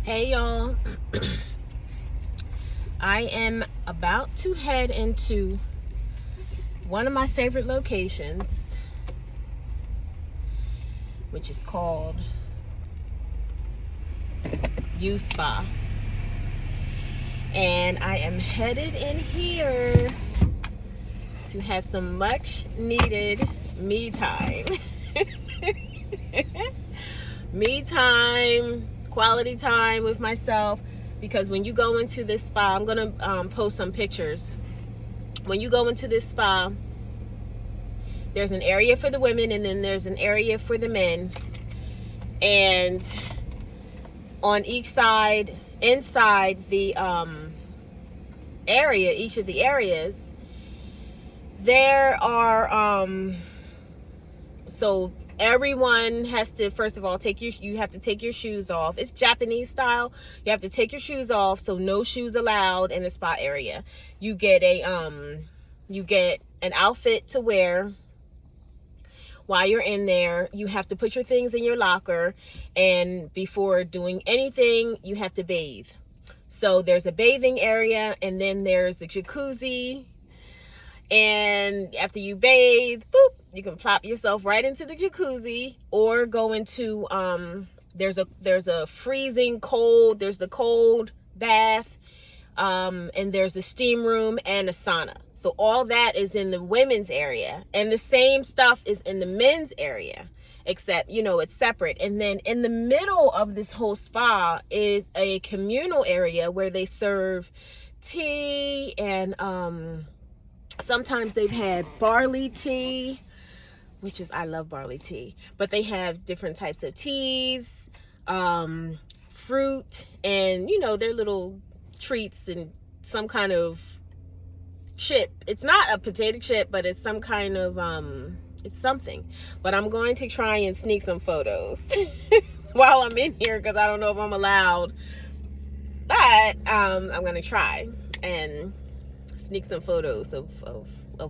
Hey y'all, I am about to head into one of my favorite locations, which is called U Spa. And I am headed in here to have some much needed me time. Me time, quality time with myself, because when you go into this spa, I'm gonna post some pictures. When you go into this spa, there's an area for the women and then there's an area for the men, and on each side, inside the area, each of the areas, there are so everyone has to, first of all, you have to take your shoes off. It's Japanese style. You have to take your shoes off, so no shoes allowed in the spa area. You get an outfit to wear. While you're in there, you have to put your things in your locker, and before doing anything, you have to bathe. So there's a bathing area, and then there's a jacuzzi. And after you bathe, boop, you can plop yourself right into the jacuzzi, or go into there's a freezing cold, there's the cold bath, and there's a steam room and a sauna. So all that is in the women's area, and the same stuff is in the men's area, except it's separate. And then in the middle of this whole spa is a communal area where they serve tea, and sometimes they've had barley tea, which is, I love barley tea, but they have different types of teas, fruit, and their little treats, and some kind of chip. It's not a potato chip, but it's some kind of it's something. But I'm going to try and sneak some photos while I'm in here, because I don't know if I'm allowed, but I'm going to try and sneak some photos of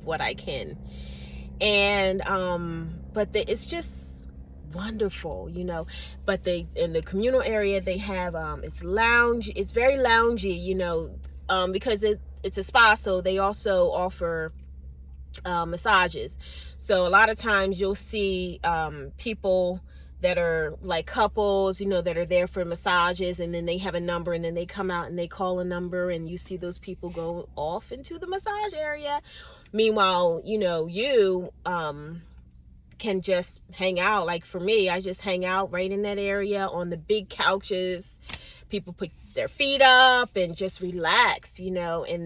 what I can. And but it's just wonderful, but in the communal area, they have it's very loungy, because it's a spa, so they also offer massages. So a lot of times you'll see people that are like couples, that are there for massages, and then they have a number, and then they come out and they call a number, and you see those people go off into the massage area. Meanwhile, you can just hang out. Like for me, I just hang out right in that area on the big couches. People put their feet up and just relax, in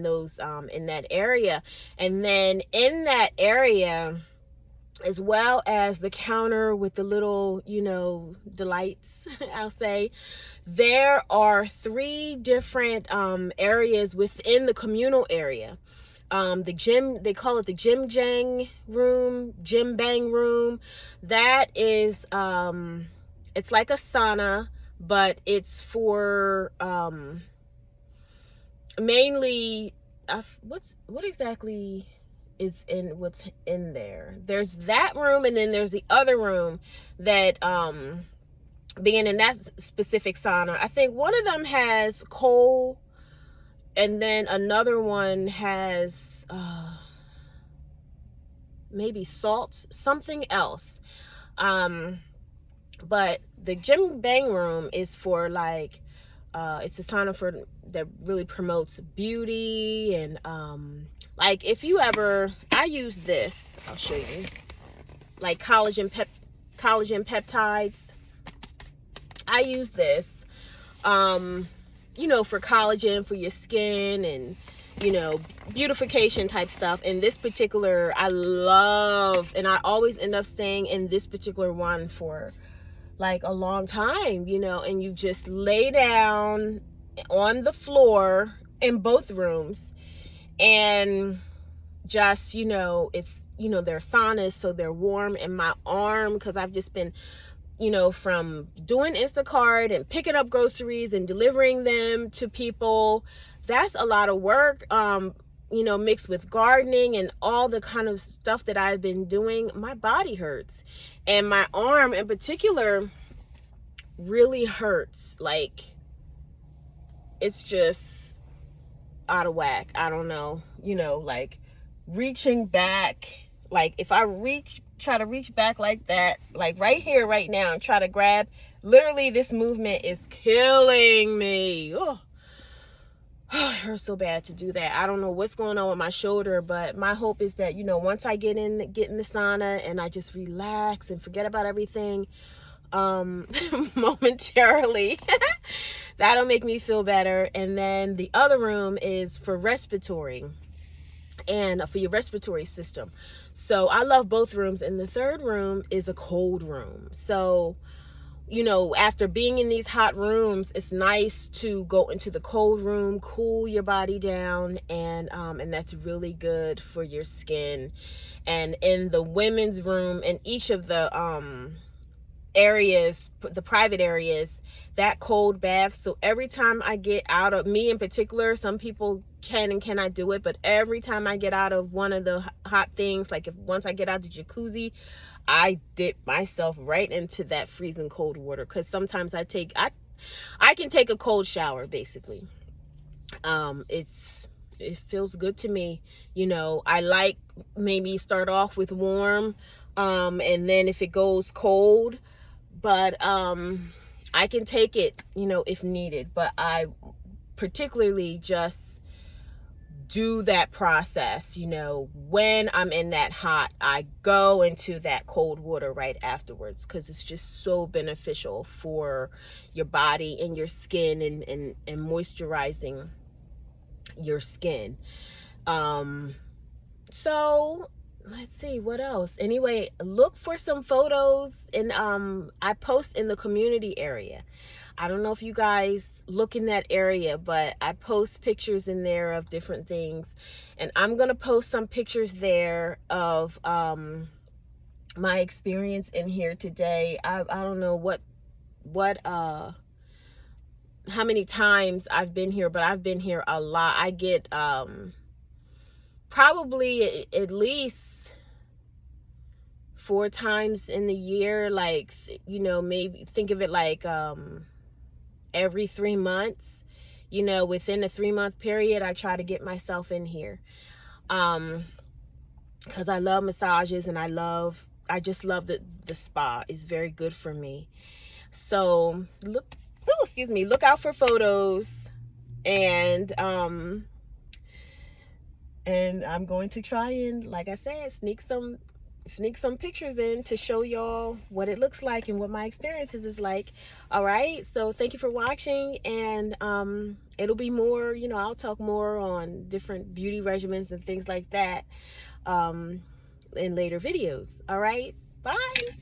those in that area. And then in that area, as well as the counter with the little, delights, I'll say, there are 3 different areas within the communal area. The gym, they call it the gym bang room. That is, it's like a sauna, but it's for mainly, what exactly is what's in there. There's that room, and then there's the other room that being in that specific sauna, I think one of them has coal, and then another one has maybe salts, something else. But the gym bang room is for like it's a sauna that really promotes beauty, and like if you ever, I use this, I'll show you, like collagen peptides. I use this for collagen for your skin, and beautification type stuff. And this particular I love, and I always end up staying in this particular one for like a long time, and you just lay down on the floor in both rooms, and just it's they're saunas, so they're warm. And my arm, because I've just been from doing Instacart and picking up groceries and delivering them to people, that's a lot of work, mixed with gardening and all the kind of stuff that I've been doing. My body hurts, and my arm in particular really hurts, like it's just out of whack. I don't know, you know, like reaching back, like if I try to reach back like that, like right here, right now, and try to grab, literally this movement is killing me. Oh, it hurts so bad to do that. I don't know what's going on with my shoulder, but my hope is that, you know, once I get in the sauna and I just relax and forget about everything momentarily, that'll make me feel better. And then the other room is for respiratory and for your respiratory system. So I love both rooms. And the third room is a cold room. So, you know, after being in these hot rooms, it's nice to go into the cold room, cool your body down, and that's really good for your skin. And in the women's room, in each of the areas, the private areas, that cold bath. So every time I get out of, me in particular, some people can and cannot do it, but every time I get out of one of the hot things, like once I get out the jacuzzi, I dip myself right into that freezing cold water, because sometimes I can take a cold shower basically. It feels good to me, you know. I like maybe start off with warm, and then if it goes cold, but I can take it, you know, if needed. But I particularly just do that process, you know, when I'm in that hot, I go into that cold water right afterwards, because it's just so beneficial for your body and your skin, and moisturizing your skin. So let's see what else. Anyway, look for some photos, and I post in the community area. I don't know if you guys look in that area, but I post pictures in there of different things. And I'm going to post some pictures there of my experience in here today. I don't know how many times I've been here, but I've been here a lot. I get probably at least 4 times in the year, like, you know, maybe think of it like every 3 months, you know, within a 3-month period, I try to get myself in here, because I love massages, and I just love the spa is very good for me. So look out for photos, and I'm going to try and, like I said, sneak some pictures in to show y'all what it looks like and what my experiences is like. All right, so thank you for watching, and it'll be more, you know, I'll talk more on different beauty regimens and things like that in later videos. All right, bye.